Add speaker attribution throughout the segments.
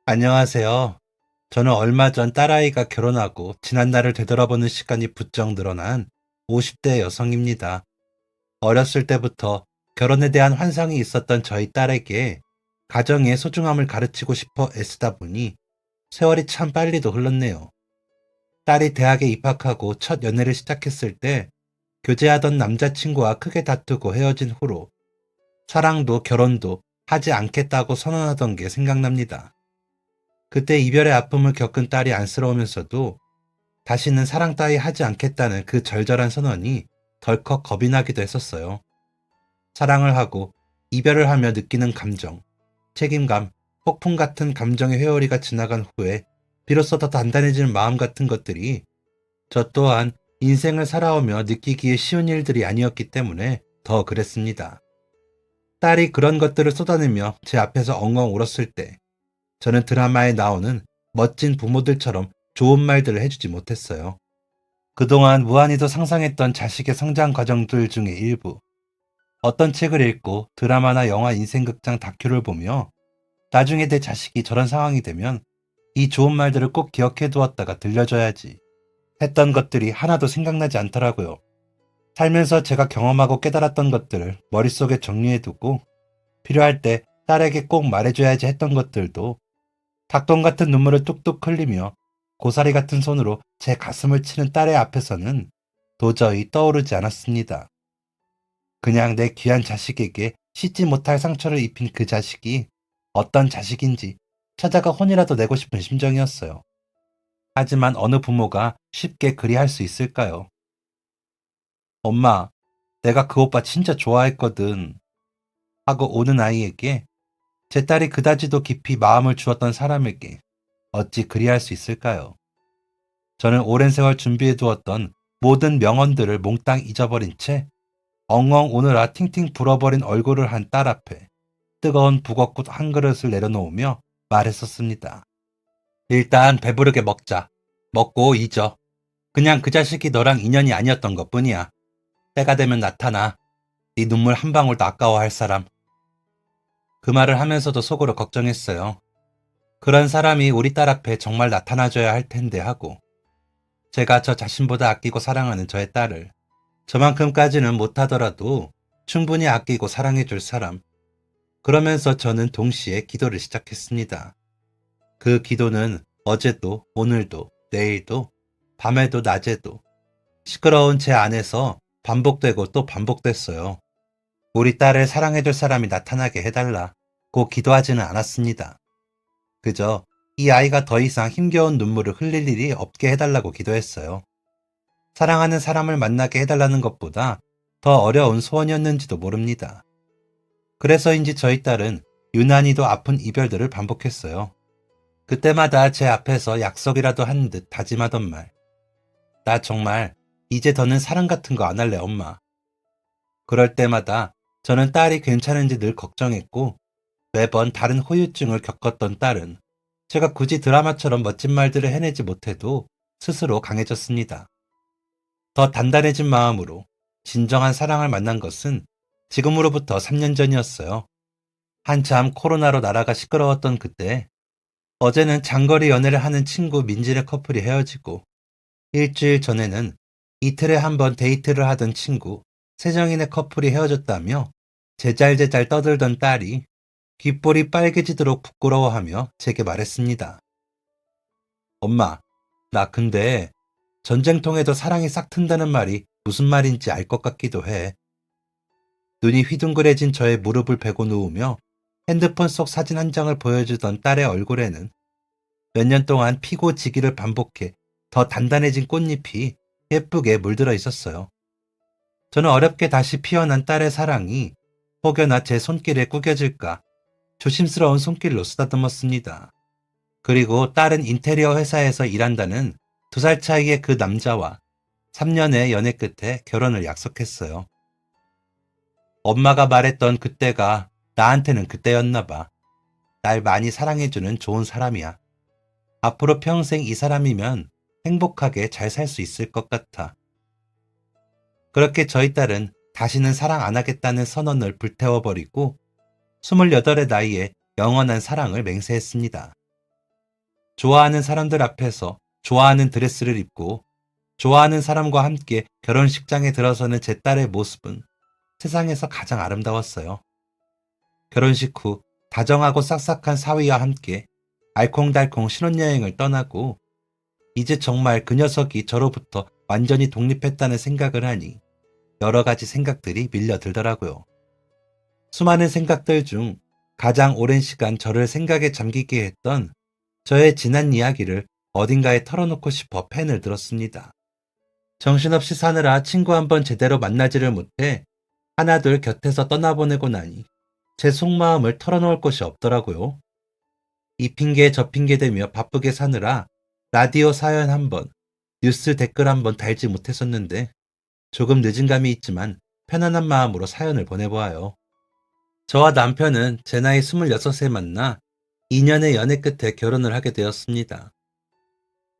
Speaker 1: 안녕하세요. 저는 얼마 전 딸아이가 결혼하고 지난날을 되돌아보는 시간이 부쩍 늘어난 50대 여성입니다. 어렸을 때부터 결혼에 대한 환상이 있었던 저희 딸에게 가정의 소중함을 가르치고 싶어 애쓰다 보니 세월이 참 빨리도 흘렀네요. 딸이 대학에 입학하고 첫 연애를 시작했을 때 교제하던 남자친구와 크게 다투고 헤어진 후로 사랑도 결혼도 하지 않겠다고 선언하던 게 생각납니다. 그때 이별의 아픔을 겪은 딸이 안쓰러우면서도 다시는 사랑 따위 하지 않겠다는 그 절절한 선언이 덜컥 겁이 나기도 했었어요. 사랑을 하고 이별을 하며 느끼는 감정, 책임감, 폭풍 같은 감정의 회오리가 지나간 후에 비로소 더 단단해지는 마음 같은 것들이 저 또한 인생을 살아오며 느끼기에 쉬운 일들이 아니었기 때문에 더 그랬습니다. 딸이 그런 것들을 쏟아내며 제 앞에서 엉엉 울었을 때 저는 드라마에 나오는 멋진 부모들처럼 좋은 말들을 해주지 못했어요. 그동안 무한히도 상상했던 자식의 성장 과정들 중에 일부, 어떤 책을 읽고 드라마나 영화 인생극장 다큐를 보며 나중에 내 자식이 저런 상황이 되면 이 좋은 말들을 꼭 기억해 두었다가 들려줘야지 했던 것들이 하나도 생각나지 않더라고요. 살면서 제가 경험하고 깨달았던 것들을 머릿속에 정리해 두고 필요할 때 딸에게 꼭 말해줘야지 했던 것들도 닭똥 같은 눈물을 뚝뚝 흘리며 고사리 같은 손으로 제 가슴을 치는 딸의 앞에서는 도저히 떠오르지 않았습니다. 그냥 내 귀한 자식에게 씻지 못할 상처를 입힌 그 자식이 어떤 자식인지 찾아가 혼이라도 내고 싶은 심정이었어요. 하지만 어느 부모가 쉽게 그리할 수 있을까요? 엄마, 내가 그 오빠 진짜 좋아했거든. 하고 오는 아이에게 제 딸이 그다지도 깊이 마음을 주었던 사람에게 어찌 그리할 수 있을까요? 저는 오랜 세월 준비해 두었던 모든 명언들을 몽땅 잊어버린 채 엉엉 우느라 팅팅 불어버린 얼굴을 한 딸 앞에 뜨거운 북엇국 한 그릇을 내려놓으며 말했었습니다. 일단 배부르게 먹자. 먹고 잊어. 그냥 그 자식이 너랑 인연이 아니었던 것뿐이야. 때가 되면 나타나. 네 눈물 한 방울도 아까워할 사람. 그 말을 하면서도 속으로 걱정했어요. 그런 사람이 우리 딸 앞에 정말 나타나줘야 할 텐데 하고 제가 저 자신보다 아끼고 사랑하는 저의 딸을 저만큼까지는 못하더라도 충분히 아끼고 사랑해줄 사람. 그러면서 저는 동시에 기도를 시작했습니다. 그 기도는 어제도, 오늘도, 내일도, 밤에도, 낮에도 시끄러운 제 안에서 반복되고 또 반복됐어요. 우리 딸을 사랑해줄 사람이 나타나게 해달라고 기도하지는 않았습니다. 그저 이 아이가 더 이상 힘겨운 눈물을 흘릴 일이 없게 해달라고 기도했어요. 사랑하는 사람을 만나게 해달라는 것보다 더 어려운 소원이었는지도 모릅니다. 그래서인지 저희 딸은 유난히도 아픈 이별들을 반복했어요. 그때마다 제 앞에서 약속이라도 한 듯 다짐하던 말. 나 정말 이제 더는 사랑 같은 거 안 할래, 엄마. 그럴 때마다 저는 딸이 괜찮은지 늘 걱정했고 매번 다른 후유증을 겪었던 딸은 제가 굳이 드라마처럼 멋진 말들을 해내지 못해도 스스로 강해졌습니다. 더 단단해진 마음으로 진정한 사랑을 만난 것은 지금으로부터 3년 전이었어요. 한참 코로나로 나라가 시끄러웠던 그때 어제는 장거리 연애를 하는 친구 민지네 커플이 헤어지고 일주일 전에는 이틀에 한 번 데이트를 하던 친구 세정이네 커플이 헤어졌다며 제잘제잘 떠들던 딸이 귓볼이 빨개지도록 부끄러워하며 제게 말했습니다. 엄마, 나 근데 전쟁통에도 사랑이 싹 튼다는 말이 무슨 말인지 알 것 같기도 해. 눈이 휘둥그레진 저의 무릎을 베고 누우며 핸드폰 속 사진 한 장을 보여주던 딸의 얼굴에는 몇 년 동안 피고 지기를 반복해 더 단단해진 꽃잎이 예쁘게 물들어 있었어요. 저는 어렵게 다시 피어난 딸의 사랑이 혹여나 제 손길에 구겨질까 조심스러운 손길로 쓰다듬었습니다. 그리고 딸은 인테리어 회사에서 일한다는 2살 차이의 그 남자와 3년의 연애 끝에 결혼을 약속했어요. 엄마가 말했던 그때가 나한테는 그때였나 봐. 날 많이 사랑해주는 좋은 사람이야. 앞으로 평생 이 사람이면 행복하게 잘 살 수 있을 것 같아. 그렇게 저희 딸은 다시는 사랑 안 하겠다는 선언을 불태워버리고 28의 나이에 영원한 사랑을 맹세했습니다. 좋아하는 사람들 앞에서 좋아하는 드레스를 입고 좋아하는 사람과 함께 결혼식장에 들어서는 제 딸의 모습은 세상에서 가장 아름다웠어요. 결혼식 후 다정하고 싹싹한 사위와 함께 알콩달콩 신혼여행을 떠나고 이제 정말 그 녀석이 저로부터 완전히 독립했다는 생각을 하니 여러 가지 생각들이 밀려들더라고요. 수많은 생각들 중 가장 오랜 시간 저를 생각에 잠기게 했던 저의 지난 이야기를 어딘가에 털어놓고 싶어 펜을 들었습니다. 정신없이 사느라 친구 한 번 제대로 만나지를 못해 하나둘 곁에서 떠나보내고 나니 제 속마음을 털어놓을 곳이 없더라고요. 이 핑계 저 핑계 대며 바쁘게 사느라 라디오 사연 한 번, 뉴스 댓글 한 번 달지 못했었는데 조금 늦은 감이 있지만 편안한 마음으로 사연을 보내보아요. 저와 남편은 제 나이 26세 만나 2년의 연애 끝에 결혼을 하게 되었습니다.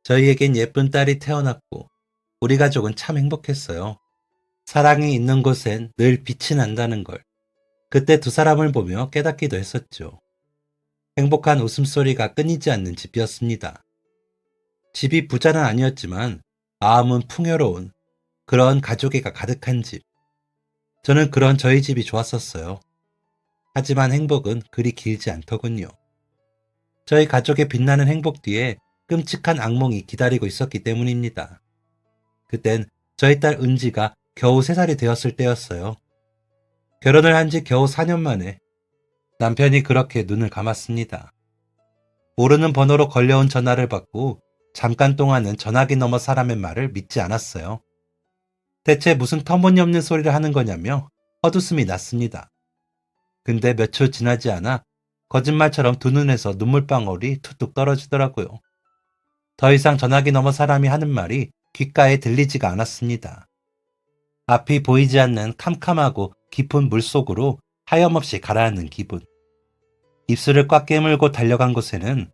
Speaker 1: 저희에겐 예쁜 딸이 태어났고 우리 가족은 참 행복했어요. 사랑이 있는 곳엔 늘 빛이 난다는 걸 그때 두 사람을 보며 깨닫기도 했었죠. 행복한 웃음소리가 끊이지 않는 집이었습니다. 집이 부자는 아니었지만 마음은 풍요로운 그런 가족애가 가득한 집. 저는 그런 저희 집이 좋았었어요. 하지만 행복은 그리 길지 않더군요. 저희 가족의 빛나는 행복 뒤에 끔찍한 악몽이 기다리고 있었기 때문입니다. 그땐 저희 딸 은지가 겨우 3살이 되었을 때였어요. 결혼을 한 지 겨우 4년 만에 남편이 그렇게 눈을 감았습니다. 모르는 번호로 걸려온 전화를 받고 잠깐 동안은 전화기 너머 사람의 말을 믿지 않았어요. 대체 무슨 터무니없는 소리를 하는 거냐며 헛웃음이 났습니다. 근데 몇 초 지나지 않아 거짓말처럼 두 눈에서 눈물방울이 툭툭 떨어지더라고요. 더 이상 전화기 너머 사람이 하는 말이 귓가에 들리지가 않았습니다. 앞이 보이지 않는 캄캄하고 깊은 물속으로 하염없이 가라앉는 기분. 입술을 꽉 깨물고 달려간 곳에는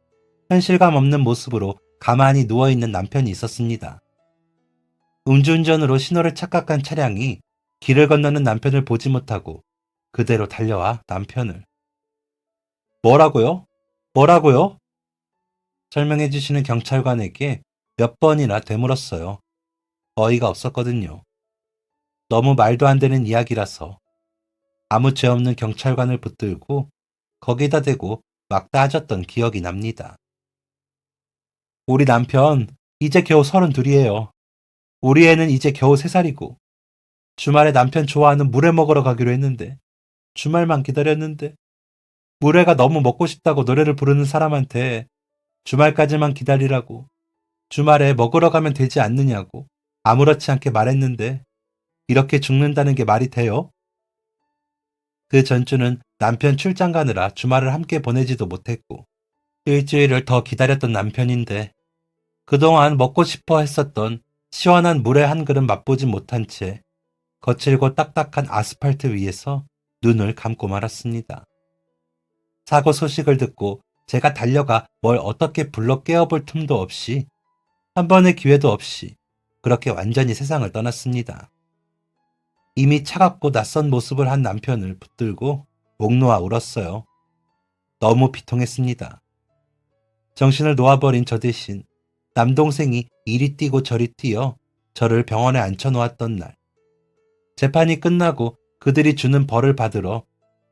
Speaker 1: 현실감 없는 모습으로 가만히 누워있는 남편이 있었습니다. 음주운전으로 신호를 착각한 차량이 길을 건너는 남편을 보지 못하고 그대로 달려와 남편을 뭐라고요? 뭐라고요? 설명해 주시는 경찰관에게 몇 번이나 되물었어요. 어이가 없었거든요. 너무 말도 안 되는 이야기라서 아무 죄 없는 경찰관을 붙들고 거기다 대고 막 따졌던 기억이 납니다. 우리 남편 이제 겨우 32이에요. 우리 애는 이제 겨우 3살이고 주말에 남편 좋아하는 물회 먹으러 가기로 했는데 주말만 기다렸는데 물회가 너무 먹고 싶다고 노래를 부르는 사람한테 주말까지만 기다리라고 주말에 먹으러 가면 되지 않느냐고 아무렇지 않게 말했는데 이렇게 죽는다는 게 말이 돼요? 그 전주는 남편 출장 가느라 주말을 함께 보내지도 못했고 일주일을 더 기다렸던 남편인데 그동안 먹고 싶어 했었던 시원한 물에 한 그릇 맛보지 못한 채 거칠고 딱딱한 아스팔트 위에서 눈을 감고 말았습니다. 사고 소식을 듣고 제가 달려가 뭘 어떻게 불러 깨워볼 틈도 없이 한 번의 기회도 없이 그렇게 완전히 세상을 떠났습니다. 이미 차갑고 낯선 모습을 한 남편을 붙들고 목 놓아 울었어요. 너무 비통했습니다. 정신을 놓아버린 저 대신 남동생이 이리 뛰고 저리 뛰어 저를 병원에 앉혀놓았던 날. 재판이 끝나고 그들이 주는 벌을 받으러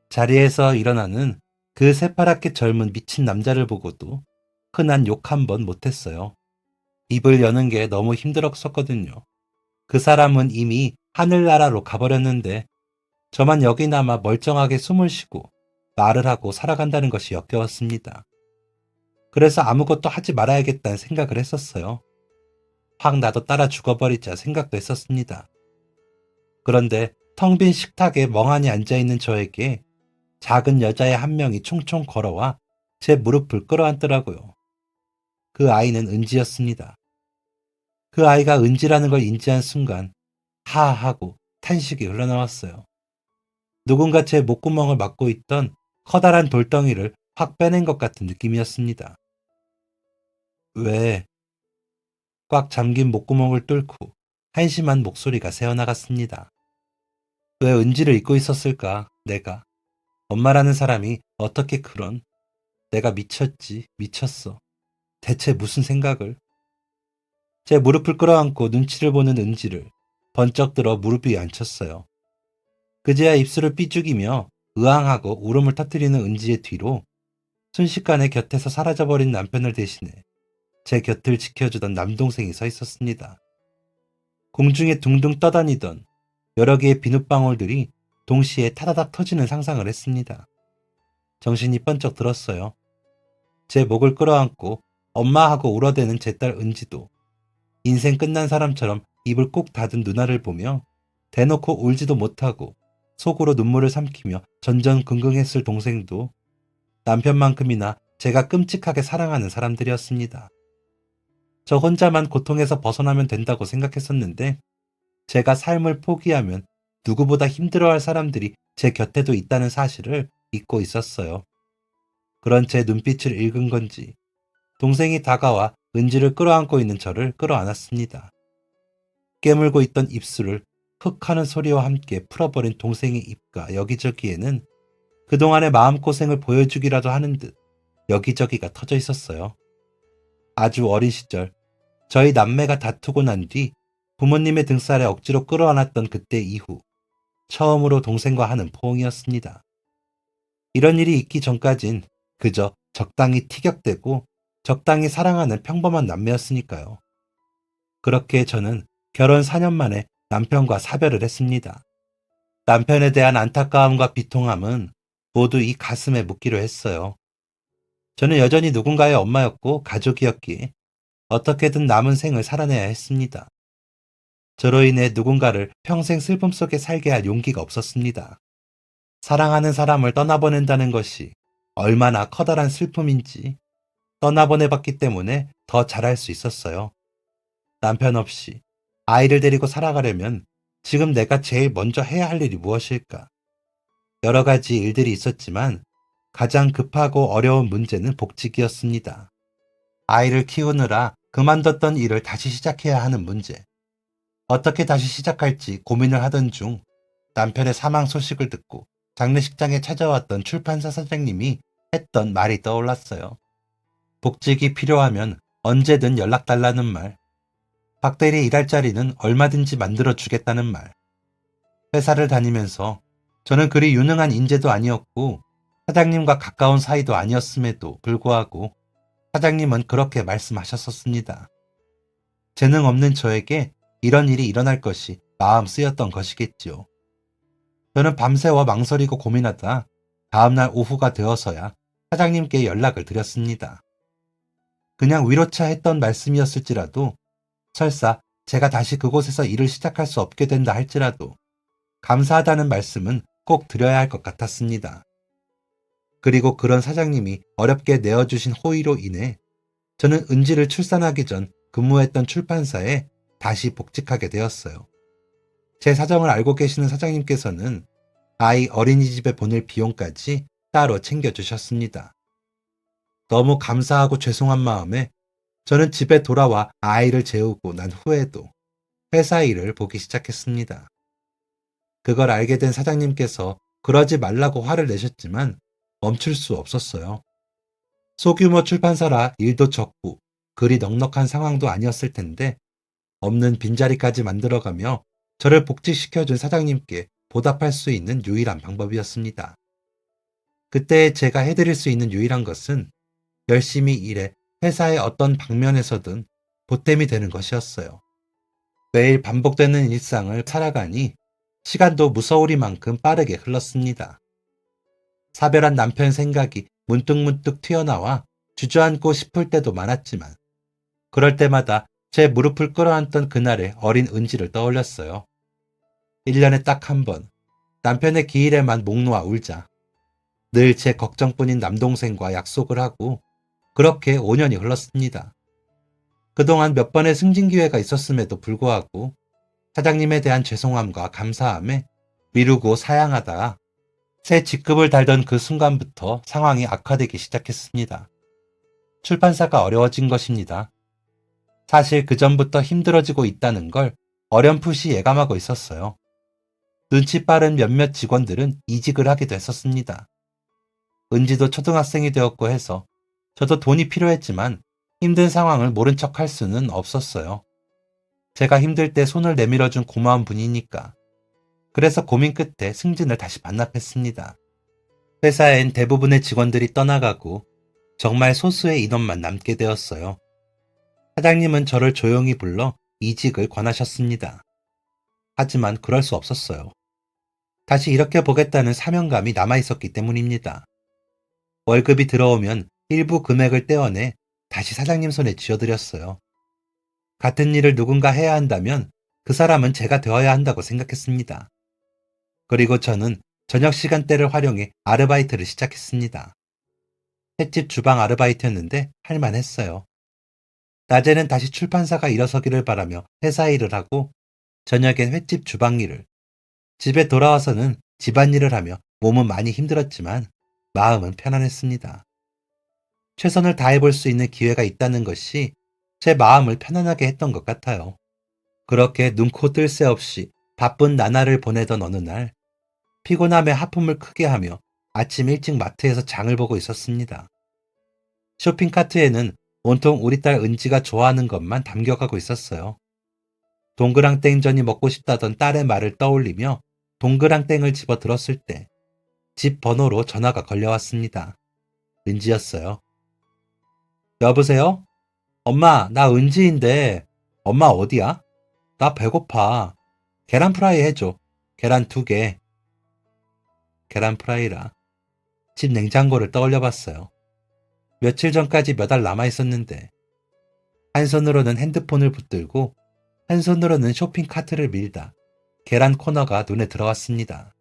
Speaker 1: 자리에서 일어나는 그 새파랗게 젊은 미친 남자를 보고도 흔한 욕 한 번 못했어요. 입을 여는 게 너무 힘들었었거든요. 그 사람은 이미 하늘나라로 가버렸는데 저만 여기 남아 멀쩡하게 숨을 쉬고 말을 하고 살아간다는 것이 역겨웠습니다. 그래서 아무것도 하지 말아야겠다는 생각을 했었어요. 확 나도 따라 죽어버리자 생각도 했었습니다. 그런데 텅 빈 식탁에 멍하니 앉아있는 저에게 작은 여자의 한 명이 총총 걸어와 제 무릎을 끌어안더라고요. 그 아이는 은지였습니다. 그 아이가 은지라는 걸 인지한 순간 하하하고 탄식이 흘러나왔어요. 누군가 제 목구멍을 막고 있던 커다란 돌덩이를 확 빼낸 것 같은 느낌이었습니다. 왜? 꽉 잠긴 목구멍을 뚫고 한심한 목소리가 새어나갔습니다. 왜 은지를 잊고 있었을까, 내가. 엄마라는 사람이 어떻게 그런. 내가 미쳤지, 미쳤어. 대체 무슨 생각을? 제 무릎을 끌어안고 눈치를 보는 은지를 번쩍 들어 무릎 위에 앉혔어요. 그제야 입술을 삐죽이며 으앙하고 울음을 터뜨리는 은지의 뒤로 순식간에 곁에서 사라져버린 남편을 대신해 제 곁을 지켜주던 남동생이 서 있었습니다. 공중에 둥둥 떠다니던 여러 개의 비눗방울들이 동시에 타다닥 터지는 상상을 했습니다. 정신이 번쩍 들었어요. 제 목을 끌어안고 엄마 하고 울어대는 제 딸 은지도 인생 끝난 사람처럼 입을 꼭 닫은 누나를 보며 대놓고 울지도 못하고 속으로 눈물을 삼키며 전전긍긍했을 동생도 남편만큼이나 제가 끔찍하게 사랑하는 사람들이었습니다. 저 혼자만 고통에서 벗어나면 된다고 생각했었는데 제가 삶을 포기하면 누구보다 힘들어할 사람들이 제 곁에도 있다는 사실을 잊고 있었어요. 그런 제 눈빛을 읽은 건지 동생이 다가와 은지를 끌어안고 있는 저를 끌어안았습니다. 깨물고 있던 입술을 흑 하는 소리와 함께 풀어버린 동생의 입과 여기저기에는 그동안의 마음고생을 보여주기라도 하는 듯 여기저기가 터져 있었어요. 아주 어린 시절 저희 남매가 다투고 난 뒤 부모님의 등살에 억지로 끌어안았던 그때 이후 처음으로 동생과 하는 포옹이었습니다. 이런 일이 있기 전까진 그저 적당히 티격대고 적당히 사랑하는 평범한 남매였으니까요. 그렇게 저는 결혼 4년 만에 남편과 사별을 했습니다. 남편에 대한 안타까움과 비통함은 모두 이 가슴에 묻기로 했어요. 저는 여전히 누군가의 엄마였고 가족이었기에 어떻게든 남은 생을 살아내야 했습니다. 저로 인해 누군가를 평생 슬픔 속에 살게 할 용기가 없었습니다. 사랑하는 사람을 떠나보낸다는 것이 얼마나 커다란 슬픔인지 떠나보내봤기 때문에 더 잘할 수 있었어요. 남편 없이 아이를 데리고 살아가려면 지금 내가 제일 먼저 해야 할 일이 무엇일까? 여러 가지 일들이 있었지만 가장 급하고 어려운 문제는 복직이었습니다. 아이를 키우느라 그만뒀던 일을 다시 시작해야 하는 문제. 어떻게 다시 시작할지 고민을 하던 중 남편의 사망 소식을 듣고 장례식장에 찾아왔던 출판사 사장님이 했던 말이 떠올랐어요. 복직이 필요하면 언제든 연락달라는 말. 박 대리 일할 자리는 얼마든지 만들어주겠다는 말. 회사를 다니면서 저는 그리 유능한 인재도 아니었고 사장님과 가까운 사이도 아니었음에도 불구하고 사장님은 그렇게 말씀하셨었습니다. 재능 없는 저에게 이런 일이 일어날 것이 마음 쓰였던 것이겠지요. 저는 밤새워 망설이고 고민하다 다음날 오후가 되어서야 사장님께 연락을 드렸습니다. 그냥 위로차 했던 말씀이었을지라도 설사 제가 다시 그곳에서 일을 시작할 수 없게 된다 할지라도 감사하다는 말씀은 꼭 드려야 할 것 같았습니다. 그리고 그런 사장님이 어렵게 내어주신 호의로 인해 저는 은지를 출산하기 전 근무했던 출판사에 다시 복직하게 되었어요. 제 사정을 알고 계시는 사장님께서는 아이 어린이집에 보낼 비용까지 따로 챙겨주셨습니다. 너무 감사하고 죄송한 마음에 저는 집에 돌아와 아이를 재우고 난 후에도 회사 일을 보기 시작했습니다. 그걸 알게 된 사장님께서 그러지 말라고 화를 내셨지만 멈출 수 없었어요. 소규모 출판사라 일도 적고 글이 넉넉한 상황도 아니었을 텐데 없는 빈자리까지 만들어가며 저를 복직시켜준 사장님께 보답할 수 있는 유일한 방법이었습니다. 그때 제가 해드릴 수 있는 유일한 것은 열심히 일해 회사의 어떤 방면에서든 보탬이 되는 것이었어요. 매일 반복되는 일상을 살아가니 시간도 무서우리만큼 빠르게 흘렀습니다. 사별한 남편 생각이 문득문득 튀어나와 주저앉고 싶을 때도 많았지만 그럴 때마다 제 무릎을 끌어안던 그날의 어린 은지를 떠올렸어요. 1년에 딱 한 번 남편의 기일에만 목 놓아 울자. 늘 제 걱정뿐인 남동생과 약속을 하고 그렇게 5년이 흘렀습니다. 그동안 몇 번의 승진 기회가 있었음에도 불구하고 사장님에 대한 죄송함과 감사함에 미루고 사양하다가 새 직급을 달던 그 순간부터 상황이 악화되기 시작했습니다. 출판사가 어려워진 것입니다. 사실 그 전부터 힘들어지고 있다는 걸 어렴풋이 예감하고 있었어요. 눈치 빠른 몇몇 직원들은 이직을 하기도 했었습니다. 은지도 초등학생이 되었고 해서 저도 돈이 필요했지만 힘든 상황을 모른 척 할 수는 없었어요. 제가 힘들 때 손을 내밀어준 고마운 분이니까. 그래서 고민 끝에 승진을 다시 반납했습니다. 회사엔 대부분의 직원들이 떠나가고 정말 소수의 인원만 남게 되었어요. 사장님은 저를 조용히 불러 이직을 권하셨습니다. 하지만 그럴 수 없었어요. 다시 이렇게 보겠다는 사명감이 남아있었기 때문입니다. 월급이 들어오면 일부 금액을 떼어내 다시 사장님 손에 쥐어드렸어요. 같은 일을 누군가 해야 한다면 그 사람은 제가 되어야 한다고 생각했습니다. 그리고 저는 저녁 시간대를 활용해 아르바이트를 시작했습니다. 횟집 주방 아르바이트였는데 할만했어요. 낮에는 다시 출판사가 일어서기를 바라며 회사 일을 하고 저녁엔 횟집 주방 일을, 집에 돌아와서는 집안일을 하며 몸은 많이 힘들었지만 마음은 편안했습니다. 최선을 다해볼 수 있는 기회가 있다는 것이 제 마음을 편안하게 했던 것 같아요. 그렇게 눈코 뜰 새 없이 바쁜 나날을 보내던 어느 날, 피곤함에 하품을 크게 하며 아침 일찍 마트에서 장을 보고 있었습니다. 쇼핑카트에는 온통 우리 딸 은지가 좋아하는 것만 담겨가고 있었어요. 동그랑땡전이 먹고 싶다던 딸의 말을 떠올리며 동그랑땡을 집어 들었을 때 집 번호로 전화가 걸려왔습니다. 은지였어요. 여보세요? 엄마, 나 은지인데 엄마 어디야? 나 배고파. 계란 프라이 해줘. 계란 2개. 계란 프라이라. 집 냉장고를 떠올려 봤어요. 며칠 전까지 몇 알 남아 있었는데 한 손으로는 핸드폰을 붙들고 한 손으로는 쇼핑카트를 밀다 계란 코너가 눈에 들어왔습니다.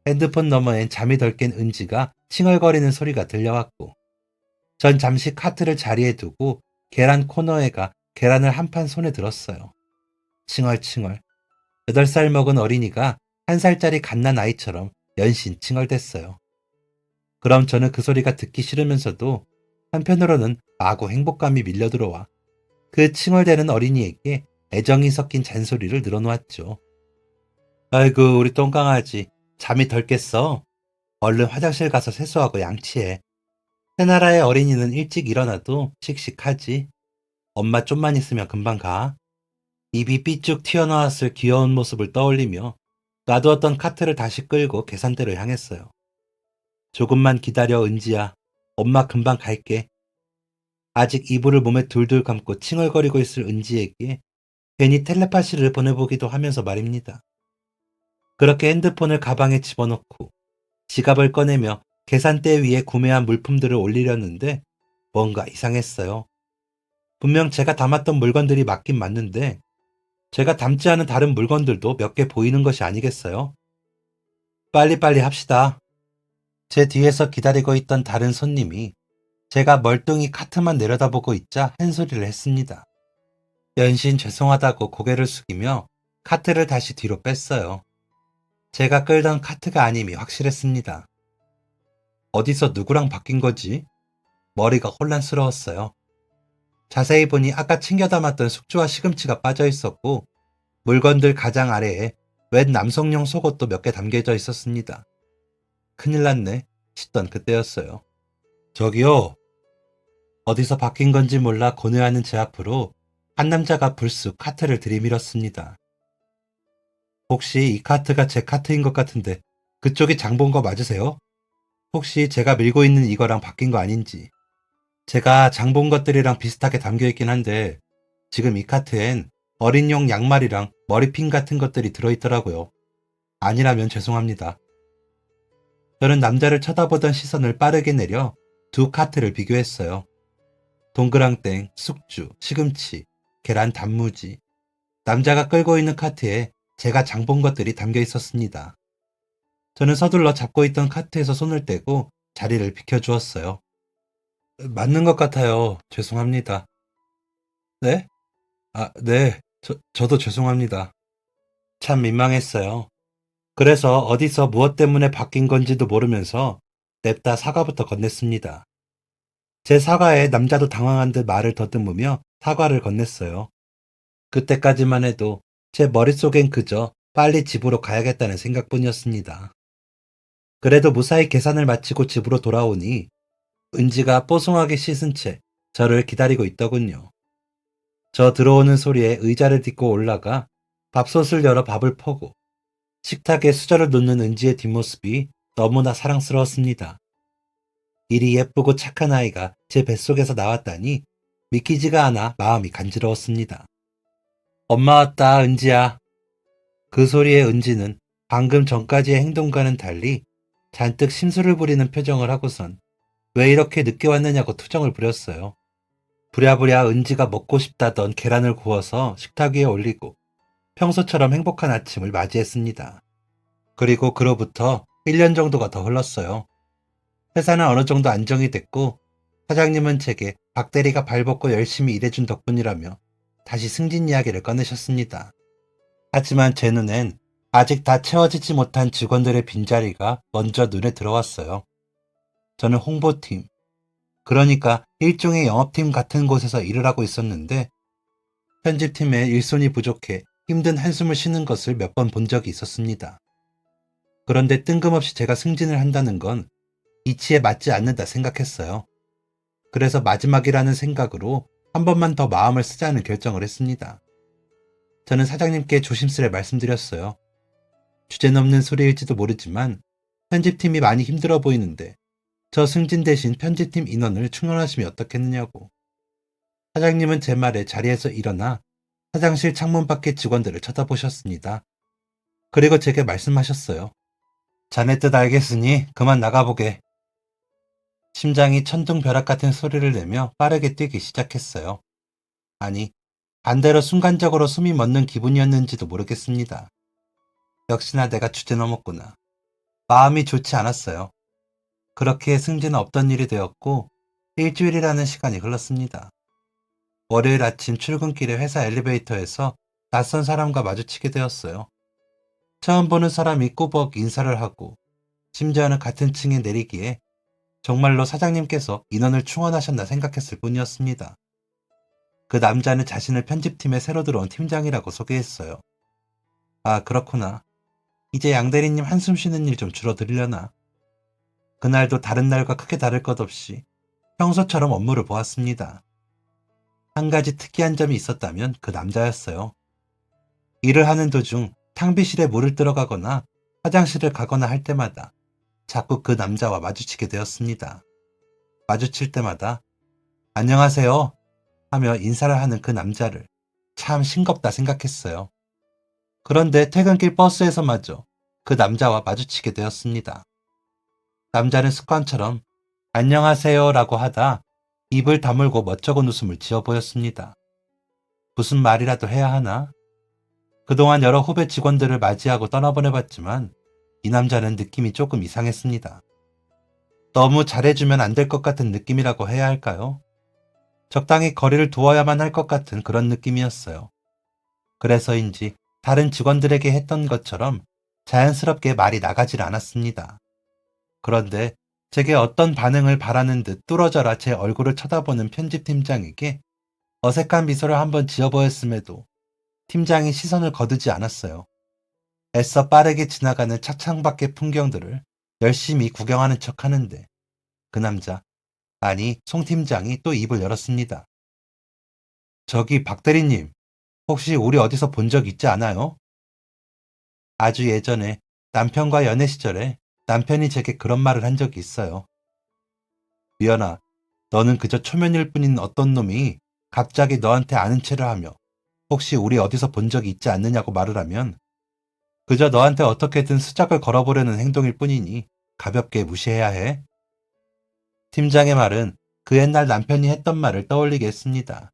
Speaker 1: 핸드폰 너머엔 잠이 덜 깬 은지가 칭얼거리는 소리가 들려왔고 전 잠시 카트를 자리에 두고 계란 코너에 가 계란을 한 판 손에 들었어요. 칭얼칭얼. 8살 먹은 어린이가 1살짜리 갓난 아이처럼 연신 칭얼댔어요. 그럼 저는 그 소리가 듣기 싫으면서도 한편으로는 마구 행복감이 밀려들어와 그 칭얼대는 어린이에게 애정이 섞인 잔소리를 늘어놓았죠. 아이고 우리 똥강아지 잠이 덜 깼어. 얼른 화장실 가서 세수하고 양치해. 새나라의 어린이는 일찍 일어나도 씩씩하지. 엄마 좀만 있으면 금방 가. 입이 삐쭉 튀어나왔을 귀여운 모습을 떠올리며 놔두었던 카트를 다시 끌고 계산대로 향했어요. 조금만 기다려 은지야. 엄마 금방 갈게. 아직 이불을 몸에 둘둘 감고 칭얼거리고 있을 은지에게 괜히 텔레파시를 보내보기도 하면서 말입니다. 그렇게 핸드폰을 가방에 집어넣고 지갑을 꺼내며 계산대 위에 구매한 물품들을 올리려는데 뭔가 이상했어요. 분명 제가 담았던 물건들이 맞긴 맞는데 제가 담지 않은 다른 물건들도 몇 개 보이는 것이 아니겠어요? 빨리빨리 합시다. 제 뒤에서 기다리고 있던 다른 손님이 제가 멀뚱히 카트만 내려다보고 있자 한 소리를 했습니다. 연신 죄송하다고 고개를 숙이며 카트를 다시 뒤로 뺐어요. 제가 끌던 카트가 아님이 확실했습니다. 어디서 누구랑 바뀐 거지? 머리가 혼란스러웠어요. 자세히 보니 아까 챙겨 담았던 숙주와 시금치가 빠져 있었고 물건들 가장 아래에 웬 남성용 속옷도 몇 개 담겨져 있었습니다. 큰일 났네 싶던 그때였어요. 저기요. 어디서 바뀐 건지 몰라 고뇌하는 제 앞으로 한 남자가 불쑥 카트를 들이밀었습니다. 혹시 이 카트가 제 카트인 것 같은데 그쪽이 장 본 거 맞으세요? 혹시 제가 밀고 있는 이거랑 바뀐 거 아닌지. 제가 장 본 것들이랑 비슷하게 담겨 있긴 한데 지금 이 카트엔 어린용 양말이랑 머리핀 같은 것들이 들어있더라고요. 아니라면 죄송합니다. 저는 남자를 쳐다보던 시선을 빠르게 내려 두 카트를 비교했어요. 동그랑땡, 숙주, 시금치, 계란 단무지. 남자가 끌고 있는 카트에 제가 장 본 것들이 담겨 있었습니다. 저는 서둘러 잡고 있던 카트에서 손을 떼고 자리를 비켜주었어요. 맞는 것 같아요. 죄송합니다. 네? 네. 저도 죄송합니다. 참 민망했어요. 그래서 어디서 무엇 때문에 바뀐 건지도 모르면서 냅다 사과부터 건넸습니다. 제 사과에 남자도 당황한 듯 말을 더듬으며 사과를 건넸어요. 그때까지만 해도 제 머릿속엔 그저 빨리 집으로 가야겠다는 생각뿐이었습니다. 그래도 무사히 계산을 마치고 집으로 돌아오니 은지가 뽀송하게 씻은 채 저를 기다리고 있더군요. 저 들어오는 소리에 의자를 딛고 올라가 밥솥을 열어 밥을 퍼고 식탁에 수저를 놓는 은지의 뒷모습이 너무나 사랑스러웠습니다. 이리 예쁘고 착한 아이가 제 뱃속에서 나왔다니 믿기지가 않아 마음이 간지러웠습니다. 엄마 왔다, 은지야. 그 소리에 은지는 방금 전까지의 행동과는 달리 잔뜩 심술을 부리는 표정을 하고선 왜 이렇게 늦게 왔느냐고 투정을 부렸어요. 부랴부랴 은지가 먹고 싶다던 계란을 구워서 식탁 위에 올리고 평소처럼 행복한 아침을 맞이했습니다. 그리고 그로부터 1년 정도가 더 흘렀어요. 회사는 어느 정도 안정이 됐고 사장님은 제게 박 대리가 발벗고 열심히 일해준 덕분이라며 다시 승진 이야기를 꺼내셨습니다. 하지만 제 눈엔 아직 다 채워지지 못한 직원들의 빈자리가 먼저 눈에 들어왔어요. 저는 홍보팀, 그러니까 일종의 영업팀 같은 곳에서 일을 하고 있었는데 편집팀의 일손이 부족해 힘든 한숨을 쉬는 것을 몇 번 본 적이 있었습니다. 그런데 뜬금없이 제가 승진을 한다는 건 이치에 맞지 않는다 생각했어요. 그래서 마지막이라는 생각으로 한 번만 더 마음을 쓰자는 결정을 했습니다. 저는 사장님께 조심스레 말씀드렸어요. 주제넘는 소리일지도 모르지만 편집팀이 많이 힘들어 보이는데 저 승진 대신 편집팀 인원을 충원하시면 어떻겠느냐고. 사장님은 제 말에 자리에서 일어나 화장실 창문 밖의 직원들을 쳐다보셨습니다. 그리고 제게 말씀하셨어요. 자네 뜻 알겠으니 그만 나가보게. 심장이 천둥벼락 같은 소리를 내며 빠르게 뛰기 시작했어요. 아니, 반대로 순간적으로 숨이 멎는 기분이었는지도 모르겠습니다. 역시나 내가 주제넘었구나. 마음이 좋지 않았어요. 그렇게 승진은 없던 일이 되었고 일주일이라는 시간이 흘렀습니다. 월요일 아침 출근길에 회사 엘리베이터에서 낯선 사람과 마주치게 되었어요. 처음 보는 사람이 꾸벅 인사를 하고 심지어는 같은 층에 내리기에 정말로 사장님께서 인원을 충원하셨나 생각했을 뿐이었습니다. 그 남자는 자신을 편집팀에 새로 들어온 팀장이라고 소개했어요. 아, 그렇구나. 이제 양 대리님 한숨 쉬는 일 좀 줄어들려나. 그날도 다른 날과 크게 다를 것 없이 평소처럼 업무를 보았습니다. 한 가지 특이한 점이 있었다면 그 남자였어요. 일을 하는 도중 탕비실에 물을 들어가거나 화장실을 가거나 할 때마다 자꾸 그 남자와 마주치게 되었습니다. 마주칠 때마다 안녕하세요 하며 인사를 하는 그 남자를 참 싱겁다 생각했어요. 그런데 퇴근길 버스에서마저 그 남자와 마주치게 되었습니다. 남자는 습관처럼 안녕하세요 라고 하다 입을 다물고 멋쩍은 웃음을 지어 보였습니다. 무슨 말이라도 해야 하나? 그동안 여러 후배 직원들을 맞이하고 떠나보내봤지만 이 남자는 느낌이 조금 이상했습니다. 너무 잘해주면 안 될 것 같은 느낌이라고 해야 할까요? 적당히 거리를 두어야만 할 것 같은 그런 느낌이었어요. 그래서인지 다른 직원들에게 했던 것처럼 자연스럽게 말이 나가질 않았습니다. 그런데 제게 어떤 반응을 바라는 듯 뚫어져라 제 얼굴을 쳐다보는 편집팀장에게 어색한 미소를 한번 지어보였음에도 팀장이 시선을 거두지 않았어요. 애써 빠르게 지나가는 차창 밖의 풍경들을 열심히 구경하는 척 하는데 그 남자, 아니 송 팀장이 또 입을 열었습니다. 저기 박 대리님, 혹시 우리 어디서 본 적 있지 않아요? 아주 예전에 남편과 연애 시절에 남편이 제게 그런 말을 한 적이 있어요. 미연아, 너는 그저 초면일 뿐인 어떤 놈이 갑자기 너한테 아는 체를 하며 혹시 우리 어디서 본 적이 있지 않느냐고 말을 하면 그저 너한테 어떻게든 수작을 걸어보려는 행동일 뿐이니 가볍게 무시해야 해. 팀장의 말은 그 옛날 남편이 했던 말을 떠올리게 했습니다.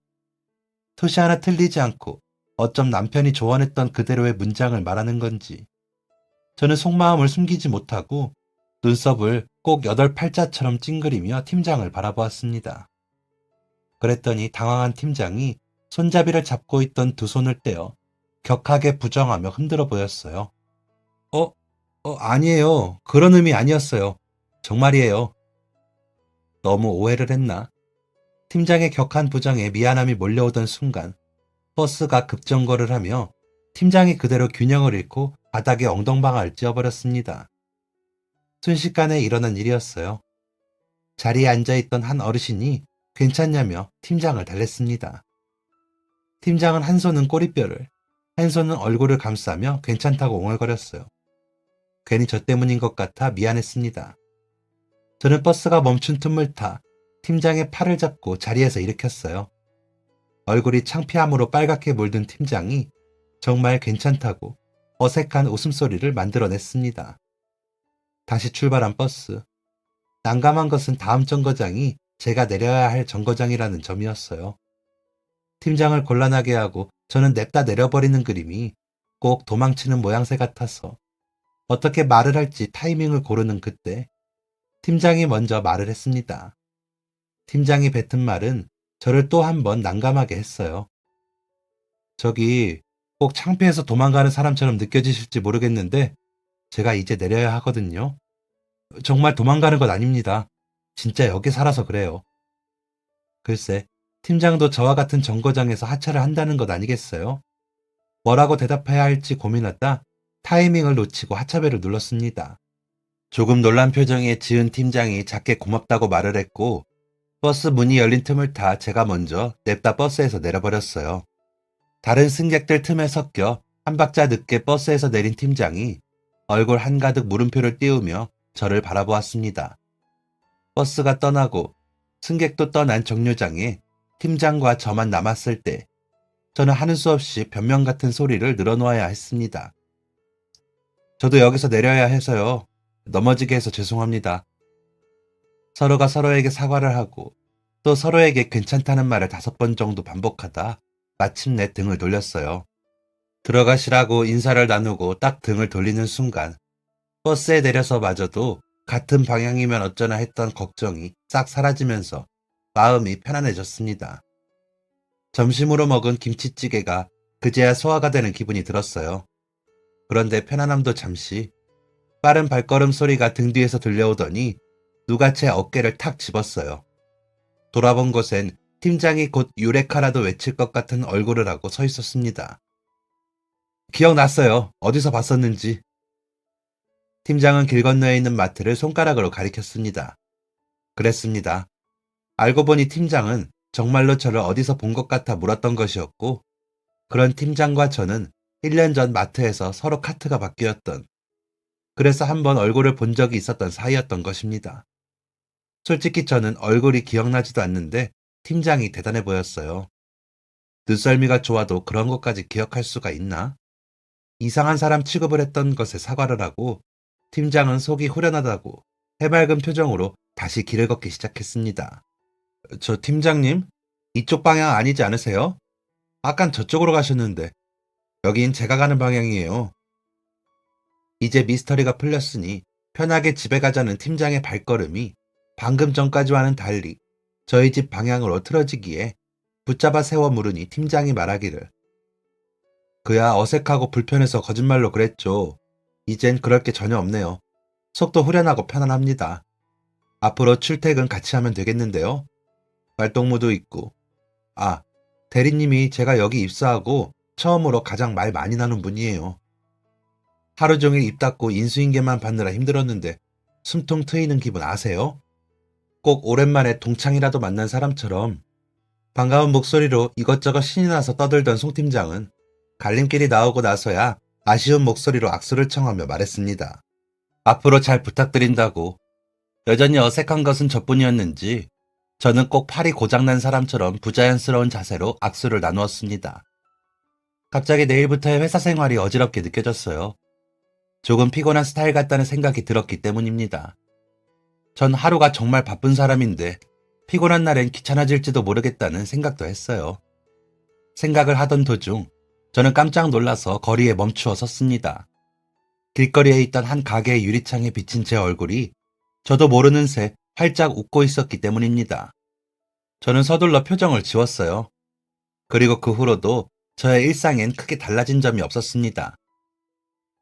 Speaker 1: 토시 하나 틀리지 않고 어쩜 남편이 조언했던 그대로의 문장을 말하는 건지 저는 속마음을 숨기지 못하고 눈썹을 꼭 8팔자처럼 찡그리며 팀장을 바라보았습니다. 그랬더니 당황한 팀장이 손잡이를 잡고 있던 두 손을 떼어 격하게 부정하며 흔들어 보였어요. 어, 아니에요. 그런 의미 아니었어요. 정말이에요. 너무 오해를 했나? 팀장의 격한 부정에 미안함이 몰려오던 순간 버스가 급정거를 하며 팀장이 그대로 균형을 잃고 바닥에 엉덩방아를 찧어버렸습니다. 순식간에 일어난 일이었어요. 자리에 앉아있던 한 어르신이 괜찮냐며 팀장을 달랬습니다. 팀장은 한 손은 꼬리뼈를, 한 손은 얼굴을 감싸며 괜찮다고 옹알거렸어요. 괜히 저 때문인 것 같아 미안했습니다. 저는 버스가 멈춘 틈을 타 팀장의 팔을 잡고 자리에서 일으켰어요. 얼굴이 창피함으로 빨갛게 물든 팀장이 정말 괜찮다고 어색한 웃음소리를 만들어냈습니다. 다시 출발한 버스. 난감한 것은 다음 정거장이 제가 내려야 할 정거장이라는 점이었어요. 팀장을 곤란하게 하고 저는 냅다 내려버리는 그림이 꼭 도망치는 모양새 같아서 어떻게 말을 할지 타이밍을 고르는 그때 팀장이 먼저 말을 했습니다. 팀장이 뱉은 말은 저를 또 한 번 난감하게 했어요. 저기 꼭 창피해서 도망가는 사람처럼 느껴지실지 모르겠는데 제가 이제 내려야 하거든요. 정말 도망가는 건 아닙니다. 진짜 여기 살아서 그래요. 글쎄, 팀장도 저와 같은 정거장에서 하차를 한다는 것 아니겠어요? 뭐라고 대답해야 할지 고민하다 타이밍을 놓치고 하차벨을 눌렀습니다. 조금 놀란 표정에 지은 팀장이 작게 고맙다고 말을 했고 버스 문이 열린 틈을 타 제가 먼저 냅다 버스에서 내려버렸어요. 다른 승객들 틈에 섞여 한 박자 늦게 버스에서 내린 팀장이 얼굴 한가득 물음표를 띄우며 저를 바라보았습니다. 버스가 떠나고 승객도 떠난 정류장에 팀장과 저만 남았을 때 저는 하는 수 없이 변명 같은 소리를 늘어놓아야 했습니다. 저도 여기서 내려야 해서요. 넘어지게 해서 죄송합니다. 서로가 서로에게 사과를 하고 또 서로에게 괜찮다는 말을 5번 정도 반복하다 마침내 등을 돌렸어요. 들어가시라고 인사를 나누고 딱 등을 돌리는 순간 버스에 내려서 마저도 같은 방향이면 어쩌나 했던 걱정이 싹 사라지면서 마음이 편안해졌습니다. 점심으로 먹은 김치찌개가 그제야 소화가 되는 기분이 들었어요. 그런데 편안함도 잠시 빠른 발걸음 소리가 등 뒤에서 들려오더니 누가 제 어깨를 탁 집었어요. 돌아본 곳엔 팀장이 곧 유레카라도 외칠 것 같은 얼굴을 하고 서 있었습니다. 기억났어요. 어디서 봤었는지. 팀장은 길 건너에 있는 마트를 손가락으로 가리켰습니다. 그랬습니다. 알고 보니 팀장은 정말로 저를 어디서 본 것 같아 물었던 것이었고 그런 팀장과 저는 1년 전 마트에서 서로 카트가 바뀌었던 그래서 한번 얼굴을 본 적이 있었던 사이였던 것입니다. 솔직히 저는 얼굴이 기억나지도 않는데 팀장이 대단해 보였어요. 눈썰미가 좋아도 그런 것까지 기억할 수가 있나? 이상한 사람 취급을 했던 것에 사과를 하고 팀장은 속이 후련하다고 해맑은 표정으로 다시 길을 걷기 시작했습니다. 저 팀장님? 이쪽 방향 아니지 않으세요? 아깐 저쪽으로 가셨는데 여긴 제가 가는 방향이에요. 이제 미스터리가 풀렸으니 편하게 집에 가자는 팀장의 발걸음이 방금 전까지와는 달리 저희 집 방향으로 틀어지기에 붙잡아 세워 물으니 팀장이 말하기를 그야 어색하고 불편해서 거짓말로 그랬죠. 이젠 그럴 게 전혀 없네요. 속도 후련하고 편안합니다. 앞으로 출퇴근 같이 하면 되겠는데요. 말동무도 있고. 아, 대리님이 제가 여기 입사하고 처음으로 가장 말 많이 나눈 분이에요. 하루 종일 입 닫고 인수인계만 받느라 힘들었는데 숨통 트이는 기분 아세요? 꼭 오랜만에 동창이라도 만난 사람처럼 반가운 목소리로 이것저것 신이 나서 떠들던 송 팀장은 갈림길이 나오고 나서야 아쉬운 목소리로 악수를 청하며 말했습니다. 앞으로 잘 부탁드린다고. 여전히 어색한 것은 저뿐이었는지 저는 꼭 팔이 고장난 사람처럼 부자연스러운 자세로 악수를 나누었습니다. 갑자기 내일부터의 회사 생활이 어지럽게 느껴졌어요. 조금 피곤한 스타일 같다는 생각이 들었기 때문입니다. 전 하루가 정말 바쁜 사람인데 피곤한 날엔 귀찮아질지도 모르겠다는 생각도 했어요. 생각을 하던 도중 저는 깜짝 놀라서 거리에 멈추어 섰습니다. 길거리에 있던 한 가게의 유리창에 비친 제 얼굴이 저도 모르는 새 활짝 웃고 있었기 때문입니다. 저는 서둘러 표정을 지웠어요. 그리고 그 후로도 저의 일상엔 크게 달라진 점이 없었습니다.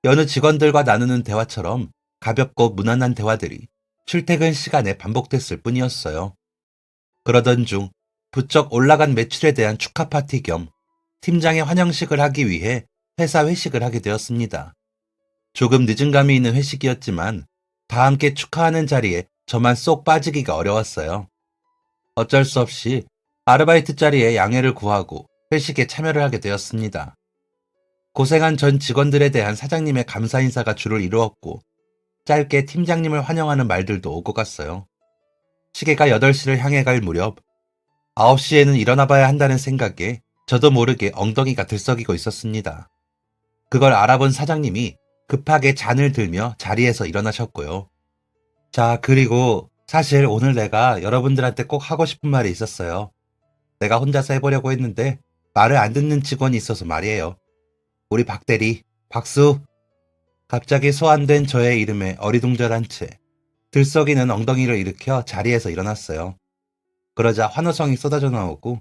Speaker 1: 여느 직원들과 나누는 대화처럼 가볍고 무난한 대화들이 출퇴근 시간에 반복됐을 뿐이었어요. 그러던 중 부쩍 올라간 매출에 대한 축하 파티 겸 팀장의 환영식을 하기 위해 회사 회식을 하게 되었습니다. 조금 늦은 감이 있는 회식이었지만 다 함께 축하하는 자리에 저만 쏙 빠지기가 어려웠어요. 어쩔 수 없이 아르바이트 자리에 양해를 구하고 회식에 참여를 하게 되었습니다. 고생한 전 직원들에 대한 사장님의 감사 인사가 주를 이루었고 짧게 팀장님을 환영하는 말들도 오고 갔어요. 시계가 8시를 향해 갈 무렵 9시에는 일어나 봐야 한다는 생각에 저도 모르게 엉덩이가 들썩이고 있었습니다. 그걸 알아본 사장님이 급하게 잔을 들며 자리에서 일어나셨고요. 자, 그리고 사실 오늘 내가 여러분들한테 꼭 하고 싶은 말이 있었어요. 내가 혼자서 해보려고 했는데 말을 안 듣는 직원이 있어서 말이에요. 우리 박대리, 박수! 갑자기 소환된 저의 이름에 어리둥절한 채 들썩이는 엉덩이를 일으켜 자리에서 일어났어요. 그러자 환호성이 쏟아져 나오고